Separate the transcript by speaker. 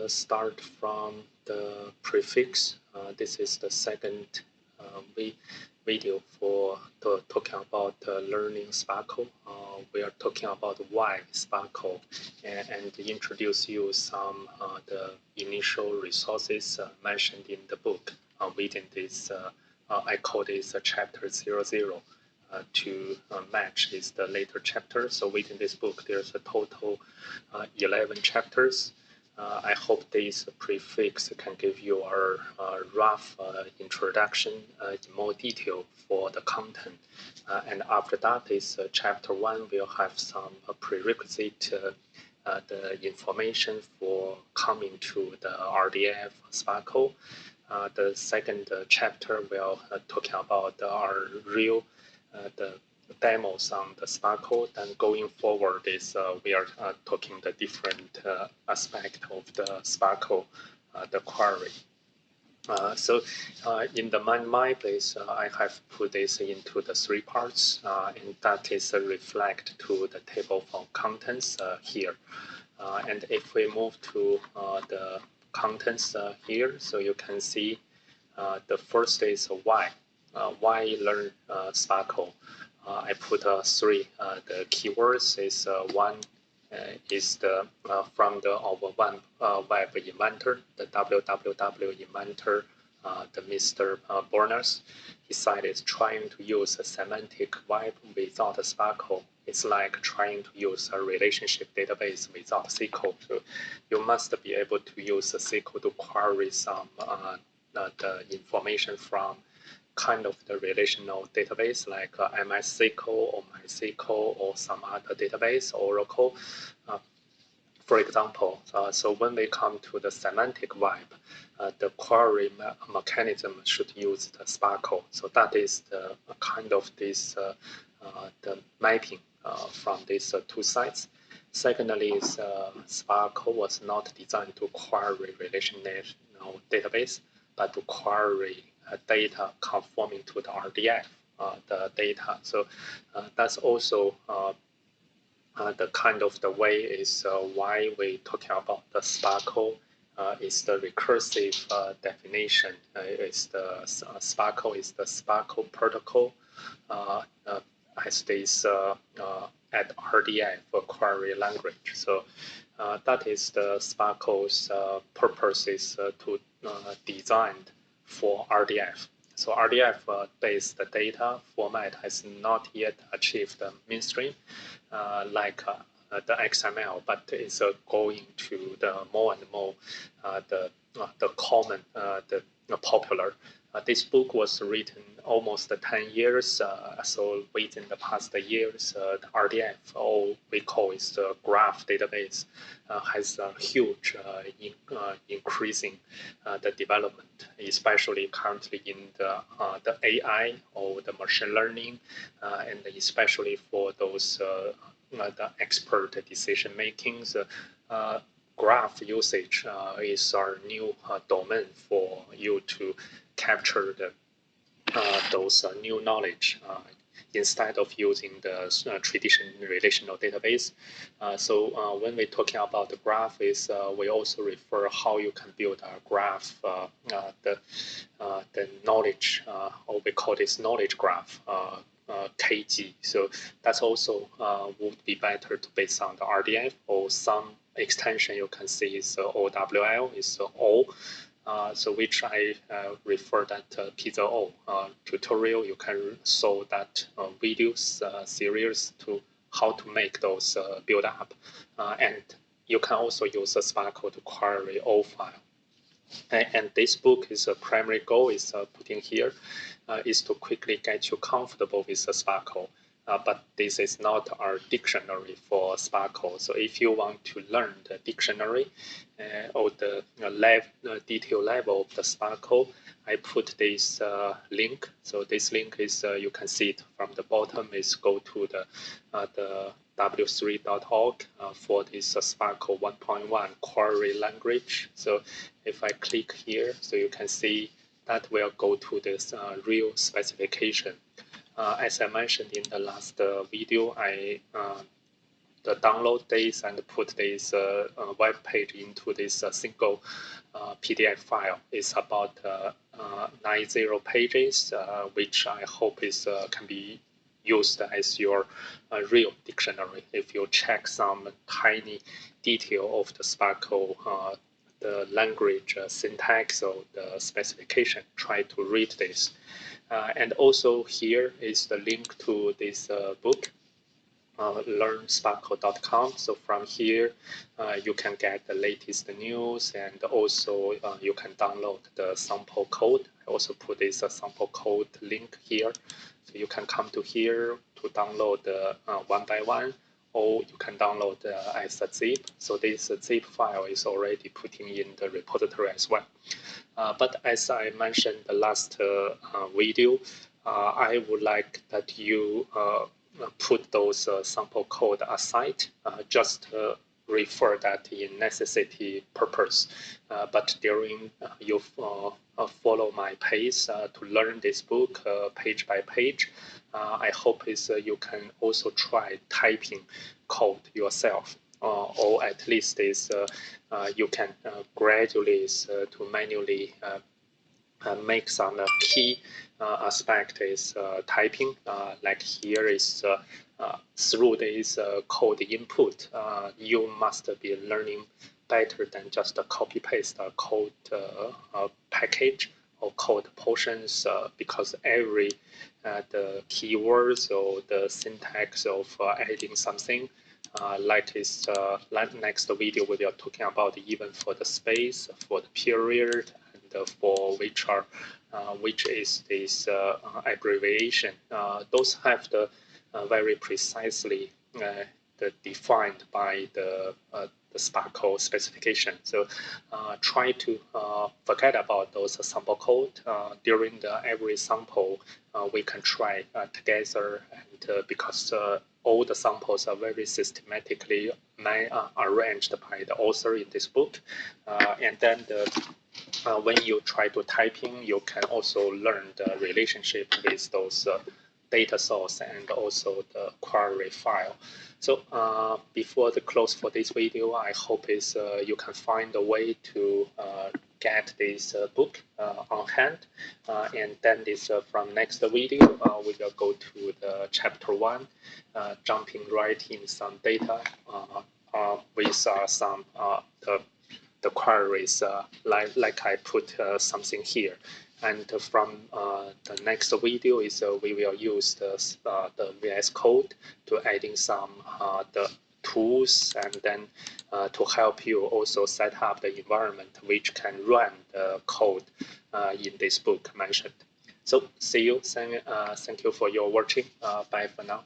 Speaker 1: start from the prefix. This is the second video for talking about learning SPARQL. We are talking about why SPARQL and introduce you some the initial resources mentioned in the book within this. I call this chapter 00. To match is the later chapter. So within this book, there's a total 11 chapters. I hope this prefix can give you a rough introduction in more detail for the content. And after that is chapter 1 will have some prerequisite the information for coming to the RDF SPARQL. The second chapter will talking about our real the demos on the SPARQL. Then going forward is we are talking the different aspect of the SPARQL, the query. So in the mind place, I have put this into the 3 parts, and that is reflect to the table of contents here. And if we move to the contents here, so you can see the first is why. Why learn SPARQL? I put 3. The keywords is one is the from the web inventor, the www inventor, the Mr. Berners. He said it's trying to use a semantic web without a SPARQL. It's like trying to use a relationship database without SQL. So you must be able to use a SQL to query some the information from kind of the relational database like MySQL or MySQL or some other database, Oracle. For example, so when we come to the semantic web, the query mechanism should use the SPARQL. So that is the kind of this the mapping from these 2 sides. Secondly, is SPARQL was not designed to query relational database, but to query data conforming to the RDF, the data. So that's also the kind of the way is why we talking about the SPARQL is the recursive definition. Is the SPARQL is the SPARQL protocol as this at RDF for query language. So that is the SPARQL's purpose is to designed for RDF. So RDF-based data format has not yet achieved the mainstream like the XML, but it's going to the more and more the common, the popular. This book was written almost 10 years, so within the past years, the RDF, or we call it the graph database, has a huge increasing the development, especially currently in the AI or the machine learning, and especially for those the expert decision making. Graph usage is our new domain for you to capture the those new knowledge instead of using the traditional relational database. So when we're talking about the graph, is we also refer how you can build a graph, the knowledge, or we call this knowledge graph. KG. So that's also would be better to base on the RDF or some extension you can see is OWL is O. So which I refer that PIZO tutorial. You can show that videos series to how to make those build up, and you can also use a SPARQL to query O file. And this book is a primary goal is putting here is to quickly get you comfortable with the SPARQL. But this is not our dictionary for SPARQL. So if you want to learn the dictionary or the detail level of the SPARQL, I put this link. So this link is you can see it from the bottom. Is go to the w3.org for this SPARQL 1.1 query language. So if I click here, so you can see that will go to this real specification. As I mentioned in the last video, I the download this and put this web page into this single PDF file. It's about 90 pages, which I hope is can be used as your real dictionary. If you check some tiny detail of the SPARQL, the language syntax or the specification, try to read this. And also here is the link to this book, learnsparkle.com. So from here, you can get the latest news, and also you can download the sample code. I also put this sample code link here. So you can come to here to download one by one, or you can download as a zip. So this zip file is already putting in the repository as well. But as I mentioned the last video, I would like that you put those sample code aside, just refer that in necessity purpose. But during you follow my pace to learn this book page by page, I hope is you can also try typing code yourself, or at least is you can gradually to manually make some key aspect is typing. Like here is through this code input, you must be learning better than just a copy paste code package or code portions, because every the keywords or the syntax of adding something, like is next video we are talking about, even for the space, for the period, and for which is this abbreviation. Those have the very precisely defined by the SPARQL specification. So try to forget about those sample code. During every sample, we can try together, and because all the samples are very systematically arranged by the author in this book, and then when you try to typing, you can also learn the relationship with those data source and also the query file. So before the close for this video, I hope is you can find a way to get this book on hand, and then this from next video we will go to the chapter 1, jumping right in some data with some the queries, like I put something here. And from the next video is we will use the VS Code to adding some the tools, and then to help you also set up the environment which can run the code in this book mentioned. So see you. Thank you for your watching. Bye for now.